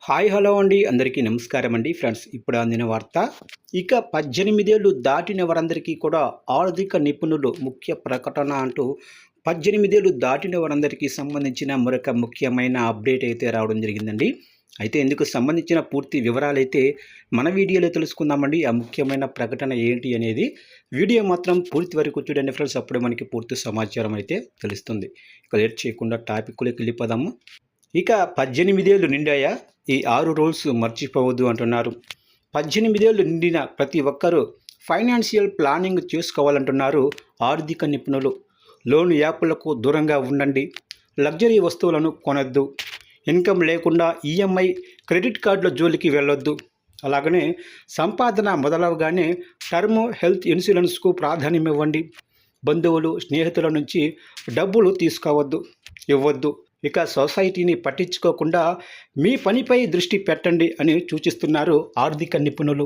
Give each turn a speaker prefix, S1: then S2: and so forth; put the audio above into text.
S1: Hi hello అండి అందరికీ నమస్కారం అండి ఫ్రెండ్స్. ఇప్పుడు అందిన వార్త. ఇక 18 ఏళ్ళు దాటిన వారందరికీ కూడా ఆర్థిక నిపుణులు ముఖ్య ప్రకటన అంటూ 18 ఏళ్ళు దాటిన వారందరికీ సంబంధించిన మరొక ముఖ్యమైన అప్డేట్ అయితే రావడం జరిగిందండి. అయితే ఇందుకు సంబంధించిన పూర్తి వివరాలైతే మన వీడియోలో తెలుసుకుందామండి. ఆ ముఖ్యమైన ప్రకటన ఏంటి అనేది వీడియో మాత్రం పూర్తి వరకు చూడండి ఫ్రెండ్స్. అప్పుడు మనకి పూర్తి సమాచారం అయితే తెలుస్తుంది. ఇక లేట్ చేయకుండా టాపిక్లోకి వెళ్ళిపోదాము. ఇక 18 ఏళ్ళు నిండాయా, ఈ 6 రూల్స్ మర్చిపోవద్దు అంటున్నారు. 18 ఏళ్ళు నిండిన ప్రతి ఒక్కరూ ఫైనాన్షియల్ ప్లానింగ్ చేసుకోవాలంటున్నారు ఆర్థిక నిపుణులు. లోన్ యాప్లకు దూరంగా ఉండండి, లగ్జరీ వస్తువులను కొనొద్దు, ఇన్కమ్ లేకుండా ఈఎంఐ క్రెడిట్ కార్డుల జోలికి వెళ్ళొద్దు, అలాగనే సంపాదన మొదలవగానే టర్మ్ హెల్త్ ఇన్సూరెన్స్కు ప్రాధాన్యం ఇవ్వండి, బంధువులు స్నేహితుల నుంచి డబ్బులు తీసుకోవద్దు, ఇవ్వద్దు, ఇక సొసైటీని పట్టించుకోకుండా మీ పనిపై దృష్టి పెట్టండి అని సూచిస్తున్నారు ఆర్థిక నిపుణులు.